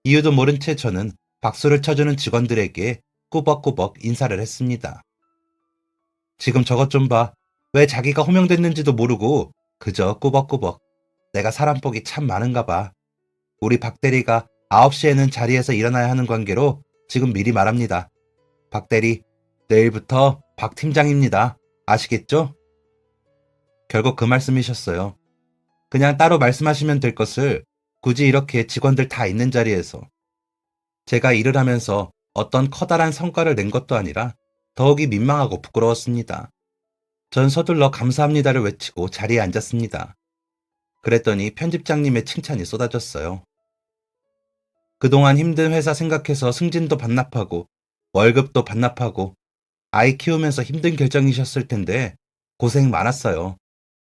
Speaker 1: 이유도 모른 채 저는 박수를 쳐주는 직원들에게 꾸벅꾸벅 인사를 했습니다. 지금 저것 좀 봐. 왜 자기가 호명됐는지도 모르고 그저 꾸벅꾸벅. 내가 사람 복이 참 많은가 봐. 우리 박대리가 9시에는 자리에서 일어나야 하는 관계로 지금 미리 말합니다. 박대리, 내일부터 박 팀장입니다. 아시겠죠? 결국 그 말씀이셨어요. 그냥 따로 말씀하시면 될 것을 굳이 이렇게 직원들 다 있는 자리에서 제가 일을 하면서 어떤 커다란 성과를 낸 것도 아니라 더욱이 민망하고 부끄러웠습니다. 전 서둘러 감사합니다를 외치고 자리에 앉았습니다. 그랬더니 편집장님의 칭찬이 쏟아졌어요. 그동안 힘든 회사 생각해서 승진도 반납하고 월급도 반납하고 아이 키우면서 힘든 결정이셨을 텐데 고생 많았어요.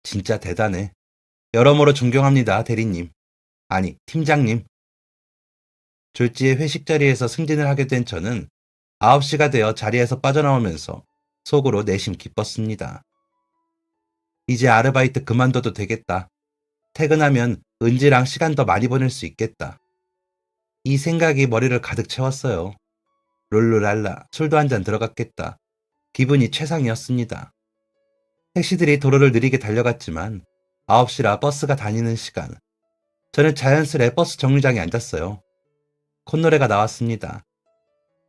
Speaker 1: 진짜 대단해. 여러모로 존경합니다, 대리님. 아니, 팀장님. 졸지에 회식 자리에서 승진을 하게 된 저는 9시가 되어 자리에서 빠져나오면서 속으로 내심 기뻤습니다. 이제 아르바이트 그만둬도 되겠다. 퇴근하면 은지랑 시간 더 많이 보낼 수 있겠다. 이 생각이 머리를 가득 채웠어요. 룰루랄라, 술도 한 잔 들어갔겠다. 기분이 최상이었습니다. 택시들이 도로를 느리게 달려갔지만 9시라 버스가 다니는 시간. 저는 자연스레 버스 정류장에 앉았어요. 콧노래가 나왔습니다.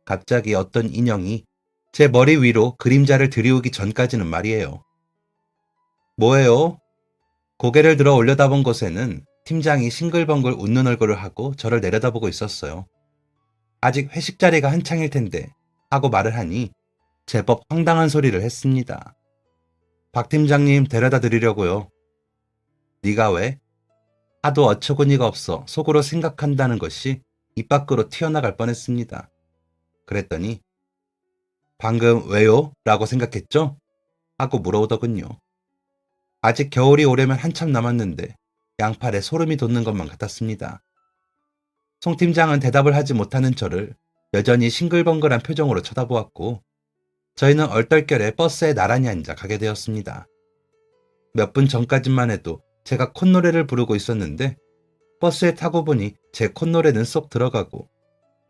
Speaker 1: 갑자기 어떤 인형이 제 머리 위로 그림자를 들이우기 전까지는 말이에요. 뭐예요? 고개를 들어 올려다본 곳에는 팀장이 싱글벙글 웃는 얼굴을 하고 저를 내려다보고 있었어요. 아직 회식 자리가 한창일 텐데 하고 말을 하니 제법 황당한 소리를 했습니다. 박 팀장님 데려다 드리려고요. 네가 왜? 하도 어처구니가 없어 속으로 생각한다는 것이 입 밖으로 튀어나갈 뻔했습니다. 그랬더니 방금 왜요? 라고 생각했죠? 하고 물어오더군요. 아직 겨울이 오려면 한참 남았는데 양팔에 소름이 돋는 것만 같았습니다. 송 팀장은 대답을 하지 못하는 저를 여전히 싱글벙글한 표정으로 쳐다보았고 저희는 얼떨결에 버스에 나란히 앉아 가게 되었습니다. 몇 분 전까지만 해도 제가 콧노래를 부르고 있었는데 버스에 타고 보니 제 콧노래는 쏙 들어가고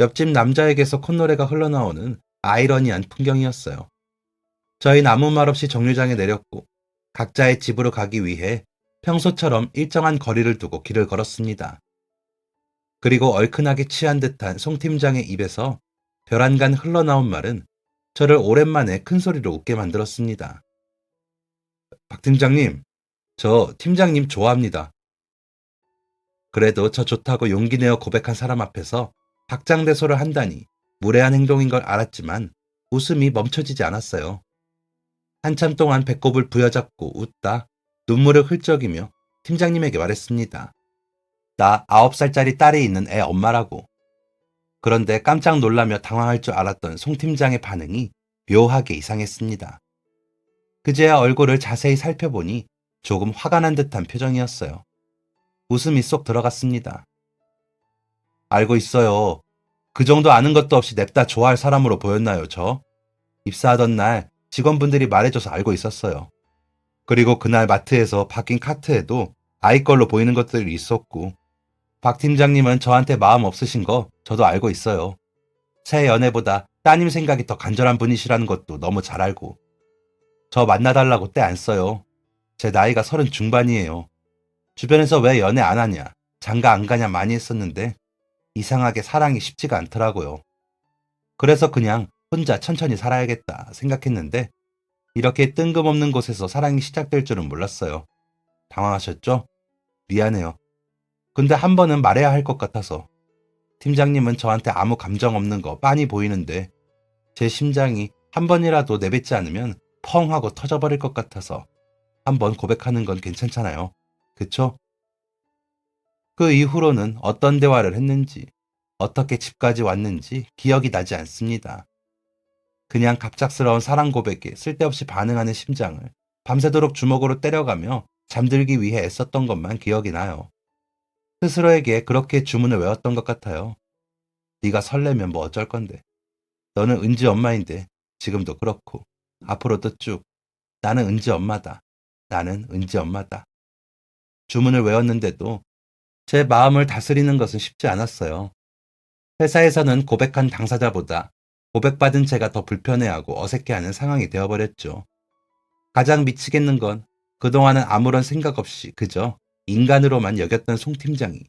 Speaker 1: 옆집 남자에게서 콧노래가 흘러나오는 아이러니한 풍경이었어요. 저희는 아무 말 없이 정류장에 내렸고 각자의 집으로 가기 위해 평소처럼 일정한 거리를 두고 길을 걸었습니다. 그리고 얼큰하게 취한 듯한 송 팀장의 입에서 벼란간 흘러나온 말은 저를 오랜만에 큰 소리로 웃게 만들었습니다. 박 팀장님, 저 팀장님 좋아합니다. 그래도 저 좋다고 용기 내어 고백한 사람 앞에서 박장대소를 한다니 무례한 행동인 걸 알았지만 웃음이 멈춰지지 않았어요. 한참 동안 배꼽을 부여잡고 웃다 눈물을 흘적이며 팀장님에게 말했습니다. 나 9살짜리 딸이 있는 애 엄마라고. 그런데 깜짝 놀라며 당황할 줄 알았던 송 팀장의 반응이 묘하게 이상했습니다. 그제야 얼굴을 자세히 살펴보니 조금 화가 난 듯한 표정이었어요. 웃음이 쏙 들어갔습니다. 알고 있어요. 그 정도 아는 것도 없이 냅다 좋아할 사람으로 보였나요, 저? 입사하던 날 직원분들이 말해줘서 알고 있었어요. 그리고 그날 마트에서 바뀐 카트에도 아이 걸로 보이는 것들이 있었고 박 팀장님은 저한테 마음 없으신 거 저도 알고 있어요. 새 연애보다 따님 생각이 더 간절한 분이시라는 것도 너무 잘 알고 저 만나달라고 때 안 써요. 제 나이가 30 중반이에요. 주변에서 왜 연애 안 하냐, 장가 안 가냐 많이 했었는데 이상하게 사랑이 쉽지가 않더라고요. 그래서 그냥 혼자 천천히 살아야겠다 생각했는데 이렇게 뜬금없는 곳에서 사랑이 시작될 줄은 몰랐어요. 당황하셨죠? 미안해요. 근데 한 번은 말해야 할 것 같아서. 팀장님은 저한테 아무 감정 없는 거 빤히 보이는데 제 심장이 한 번이라도 내뱉지 않으면 펑 하고 터져버릴 것 같아서 한 번 고백하는 건 괜찮잖아요. 그쵸? 그 이후로는 어떤 대화를 했는지, 어떻게 집까지 왔는지 기억이 나지 않습니다. 그냥 갑작스러운 사랑 고백에 쓸데없이 반응하는 심장을 밤새도록 주먹으로 때려가며 잠들기 위해 애썼던 것만 기억이 나요. 스스로에게 그렇게 주문을 외웠던 것 같아요. 네가 설레면 뭐 어쩔 건데. 너는 은지 엄마인데 지금도 그렇고 앞으로도 쭉 나는 은지 엄마다. 나는 은지 엄마다. 주문을 외웠는데도 제 마음을 다스리는 것은 쉽지 않았어요. 회사에서는 고백한 당사자보다 고백받은 제가 더 불편해하고 어색해하는 상황이 되어버렸죠. 가장 미치겠는 건 그동안은 아무런 생각 없이 그저 인간으로만 여겼던 송 팀장이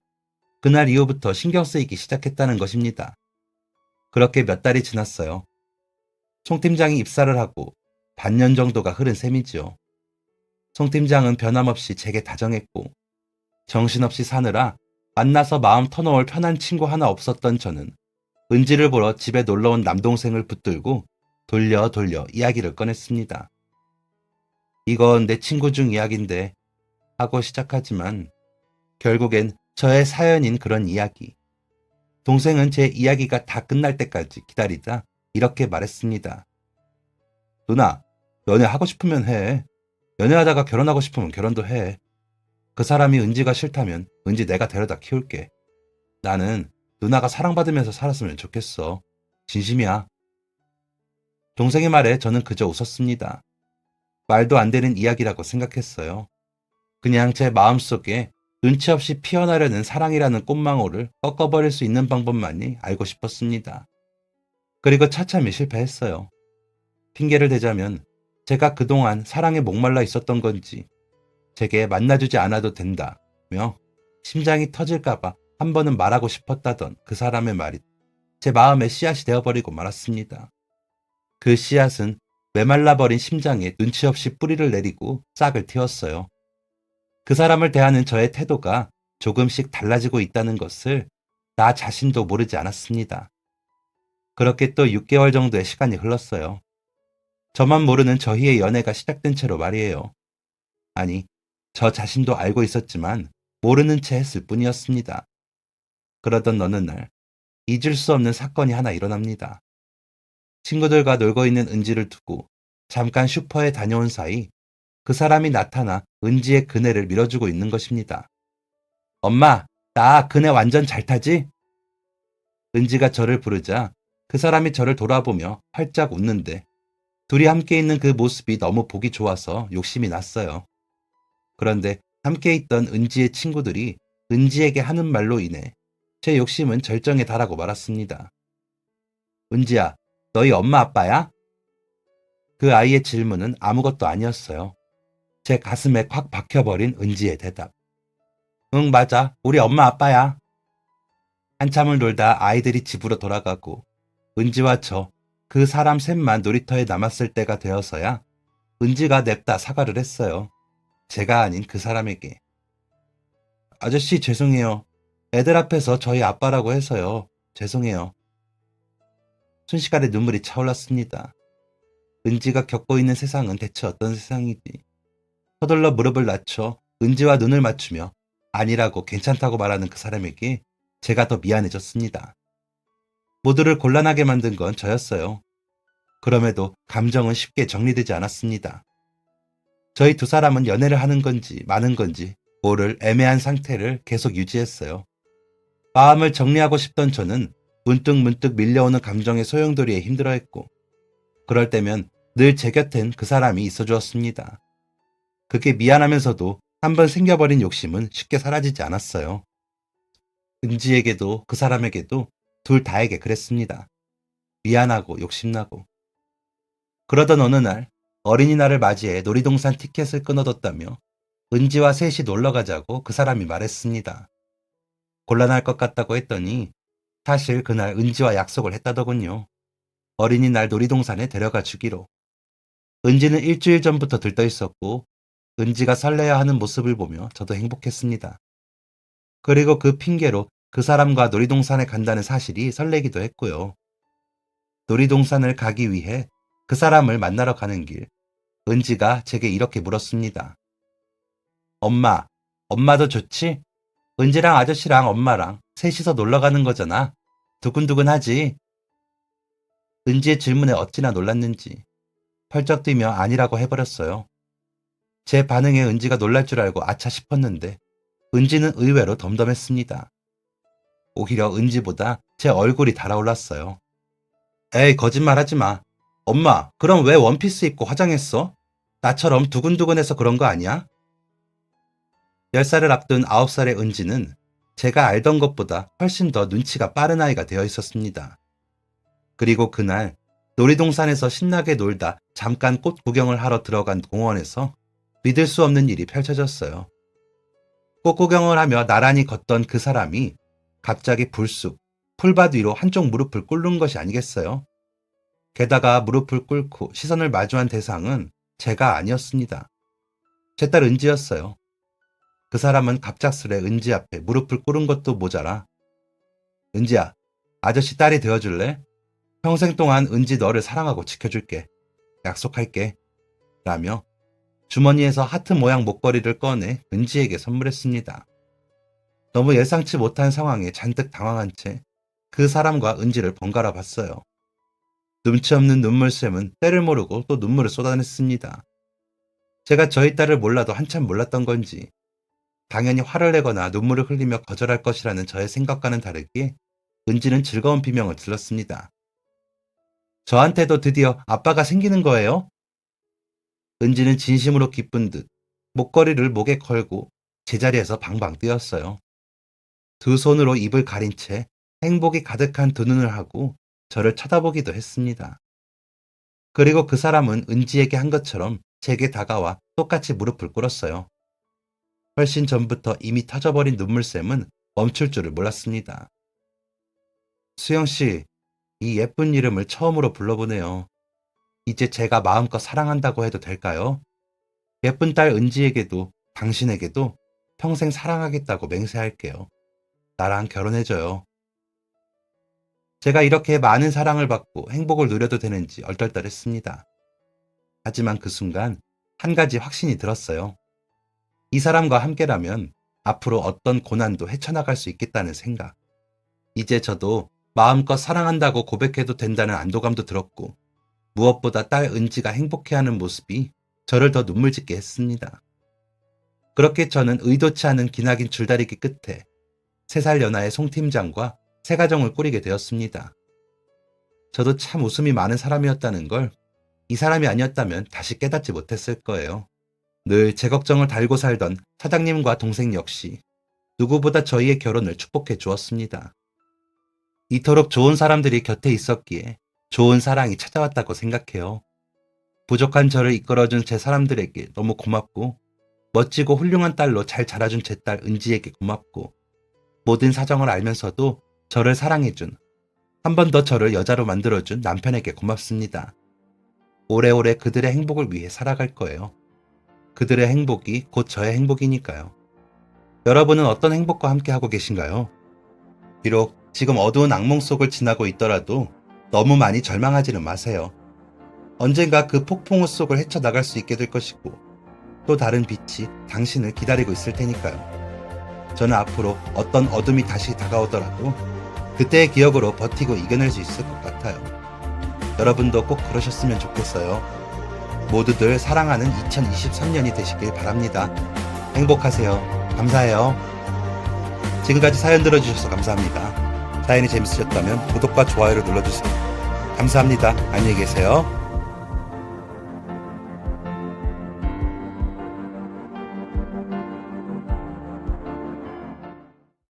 Speaker 1: 그날 이후부터 신경 쓰이기 시작했다는 것입니다. 그렇게 몇 달이 지났어요. 송 팀장이 입사를 하고 반년 정도가 흐른 셈이지요. 송 팀장은 변함없이 제게 다정했고 정신없이 사느라 만나서 마음 터놓을 편한 친구 하나 없었던 저는 은지를 보러 집에 놀러온 남동생을 붙들고 돌려 이야기를 꺼냈습니다. 이건 내 친구 중 이야기인데 하고 시작하지만 결국엔 저의 사연인 그런 이야기. 동생은 제 이야기가 다 끝날 때까지 기다리다 이렇게 말했습니다. 누나, 연애하고 싶으면 해. 연애하다가 결혼하고 싶으면 결혼도 해. 그 사람이 은지가 싫다면 은지 내가 데려다 키울게. 나는 누나가 사랑받으면서 살았으면 좋겠어. 진심이야. 동생의 말에 저는 그저 웃었습니다. 말도 안 되는 이야기라고 생각했어요. 그냥 제 마음속에 눈치 없이 피어나려는 사랑이라는 꽃망울을 꺾어버릴 수 있는 방법만이 알고 싶었습니다. 그리고 차참히 실패했어요. 핑계를 대자면 제가 그동안 사랑에 목말라 있었던 건지 제게 만나주지 않아도 된다며 심장이 터질까봐 한 번은 말하고 싶었다던 그 사람의 말이 제 마음에 씨앗이 되어버리고 말았습니다. 그 씨앗은 메말라버린 심장에 눈치 없이 뿌리를 내리고 싹을 틔웠어요. 그 사람을 대하는 저의 태도가 조금씩 달라지고 있다는 것을 나 자신도 모르지 않았습니다. 그렇게 또 6개월 정도의 시간이 흘렀어요. 저만 모르는 저희의 연애가 시작된 채로 말이에요. 아니, 저 자신도 알고 있었지만 모르는 채 했을 뿐이었습니다. 그러던 어느 날 잊을 수 없는 사건이 하나 일어납니다. 친구들과 놀고 있는 은지를 두고 잠깐 슈퍼에 다녀온 사이 그 사람이 나타나 은지의 그네를 밀어주고 있는 것입니다. 엄마, 나 그네 완전 잘 타지? 은지가 저를 부르자 그 사람이 저를 돌아보며 활짝 웃는데 둘이 함께 있는 그 모습이 너무 보기 좋아서 욕심이 났어요. 그런데 함께 있던 은지의 친구들이 은지에게 하는 말로 인해 제 욕심은 절정에 달하고 말았습니다. 은지야, 너희 엄마 아빠야? 그 아이의 질문은 아무것도 아니었어요. 제 가슴에 콱 박혀버린 은지의 대답. 응, 맞아. 우리 엄마 아빠야. 한참을 놀다 아이들이 집으로 돌아가고 은지와 저, 그 사람 셋만 놀이터에 남았을 때가 되어서야 은지가 냅다 사과를 했어요. 제가 아닌 그 사람에게. 아저씨 죄송해요. 애들 앞에서 저희 아빠라고 해서요. 죄송해요. 순식간에 눈물이 차올랐습니다. 은지가 겪고 있는 세상은 대체 어떤 세상이지? 서둘러 무릎을 낮춰 은지와 눈을 맞추며 아니라고 괜찮다고 말하는 그 사람에게 제가 더 미안해졌습니다. 모두를 곤란하게 만든 건 저였어요. 그럼에도 감정은 쉽게 정리되지 않았습니다. 저희 두 사람은 연애를 하는 건지 마는 건지 모를 애매한 상태를 계속 유지했어요. 마음을 정리하고 싶던 저는 문득 밀려오는 감정의 소용돌이에 힘들어했고 그럴 때면 늘 제 곁엔 그 사람이 있어 주었습니다. 그게 미안하면서도 한번 생겨버린 욕심은 쉽게 사라지지 않았어요. 은지에게도 그 사람에게도 둘 다에게 그랬습니다. 미안하고 욕심나고. 그러던 어느 날 어린이날을 맞이해 놀이동산 티켓을 끊어뒀다며 은지와 셋이 놀러 가자고 그 사람이 말했습니다. 곤란할 것 같다고 했더니 사실 그날 은지와 약속을 했다더군요. 어린이날 놀이동산에 데려가 주기로. 은지는 일주일 전부터 들떠 있었고 은지가 설레어 하는 모습을 보며 저도 행복했습니다. 그리고 그 핑계로 그 사람과 놀이동산에 간다는 사실이 설레기도 했고요. 놀이동산을 가기 위해 그 사람을 만나러 가는 길, 은지가 제게 이렇게 물었습니다. 엄마, 엄마도 좋지? 은지랑 아저씨랑 엄마랑 셋이서 놀러 가는 거잖아. 두근두근하지? 은지의 질문에 어찌나 놀랐는지 펄쩍 뛰며 아니라고 해버렸어요. 제 반응에 은지가 놀랄 줄 알고 아차 싶었는데 은지는 의외로 덤덤했습니다. 오히려 은지보다 제 얼굴이 달아올랐어요. 에이, 거짓말하지 마. 엄마, 그럼 왜 원피스 입고 화장했어? 나처럼 두근두근해서 그런 거 아니야? 10살을 앞둔 9살의 은지는 제가 알던 것보다 훨씬 더 눈치가 빠른 아이가 되어 있었습니다. 그리고 그날 놀이동산에서 신나게 놀다 잠깐 꽃 구경을 하러 들어간 공원에서 믿을 수 없는 일이 펼쳐졌어요. 꽃 구경을 하며 나란히 걷던 그 사람이 갑자기 불쑥 풀밭 위로 한쪽 무릎을 꿇는 것이 아니겠어요? 게다가 무릎을 꿇고 시선을 마주한 대상은 제가 아니었습니다. 제 딸 은지였어요. 그 사람은 갑작스레 은지 앞에 무릎을 꿇은 것도 모자라 은지야, 아저씨 딸이 되어줄래? 평생 동안 은지 너를 사랑하고 지켜줄게. 약속할게. 라며 주머니에서 하트 모양 목걸이를 꺼내 은지에게 선물했습니다. 너무 예상치 못한 상황에 잔뜩 당황한 채 그 사람과 은지를 번갈아 봤어요. 눈치 없는 눈물샘은 때를 모르고 또 눈물을 쏟아냈습니다. 제가 저희 딸을 몰라도 한참 몰랐던 건지 당연히 화를 내거나 눈물을 흘리며 거절할 것이라는 저의 생각과는 다르게 은지는 즐거운 비명을 질렀습니다. 저한테도 드디어 아빠가 생기는 거예요? 은지는 진심으로 기쁜 듯 목걸이를 목에 걸고 제자리에서 방방 뛰었어요. 두 손으로 입을 가린 채 행복이 가득한 두 눈을 하고 저를 쳐다보기도 했습니다. 그리고 그 사람은 은지에게 한 것처럼 제게 다가와 똑같이 무릎을 꿇었어요. 훨씬 전부터 이미 터져버린 눈물샘은 멈출 줄을 몰랐습니다. 수영씨, 이 예쁜 이름을 처음으로 불러보네요. 이제 제가 마음껏 사랑한다고 해도 될까요? 예쁜 딸 은지에게도 당신에게도 평생 사랑하겠다고 맹세할게요. 나랑 결혼해줘요. 제가 이렇게 많은 사랑을 받고 행복을 누려도 되는지 얼떨떨했습니다. 하지만 그 순간 한 가지 확신이 들었어요. 이 사람과 함께라면 앞으로 어떤 고난도 헤쳐나갈 수 있겠다는 생각. 이제 저도 마음껏 사랑한다고 고백해도 된다는 안도감도 들었고 무엇보다 딸 은지가 행복해하는 모습이 저를 더 눈물짓게 했습니다. 그렇게 저는 의도치 않은 기나긴 줄다리기 끝에 3살 연하의 송 팀장과 새 가정을 꾸리게 되었습니다. 저도 참 웃음이 많은 사람이었다는 걸 이 사람이 아니었다면 다시 깨닫지 못했을 거예요. 늘 제 걱정을 달고 살던 사장님과 동생 역시 누구보다 저희의 결혼을 축복해 주었습니다. 이토록 좋은 사람들이 곁에 있었기에 좋은 사랑이 찾아왔다고 생각해요. 부족한 저를 이끌어준 제 사람들에게 너무 고맙고 멋지고 훌륭한 딸로 잘 자라준 제 딸 은지에게 고맙고 모든 사정을 알면서도 저를 사랑해준 한 번 더 저를 여자로 만들어준 남편에게 고맙습니다. 오래오래 그들의 행복을 위해 살아갈 거예요. 그들의 행복이 곧 저의 행복이니까요. 여러분은 어떤 행복과 함께하고 계신가요? 비록 지금 어두운 악몽 속을 지나고 있더라도 너무 많이 절망하지는 마세요. 언젠가 그 폭풍우 속을 헤쳐나갈 수 있게 될 것이고 또 다른 빛이 당신을 기다리고 있을 테니까요. 저는 앞으로 어떤 어둠이 다시 다가오더라도 그때의 기억으로 버티고 이겨낼 수 있을 것 같아요. 여러분도 꼭 그러셨으면 좋겠어요. 모두들 사랑하는 2023년이 되시길 바랍니다. 행복하세요. 감사해요. 지금까지 사연 들어주셔서 감사합니다. 사연이 재밌으셨다면 구독과 좋아요를 눌러주세요. 감사합니다. 안녕히 계세요.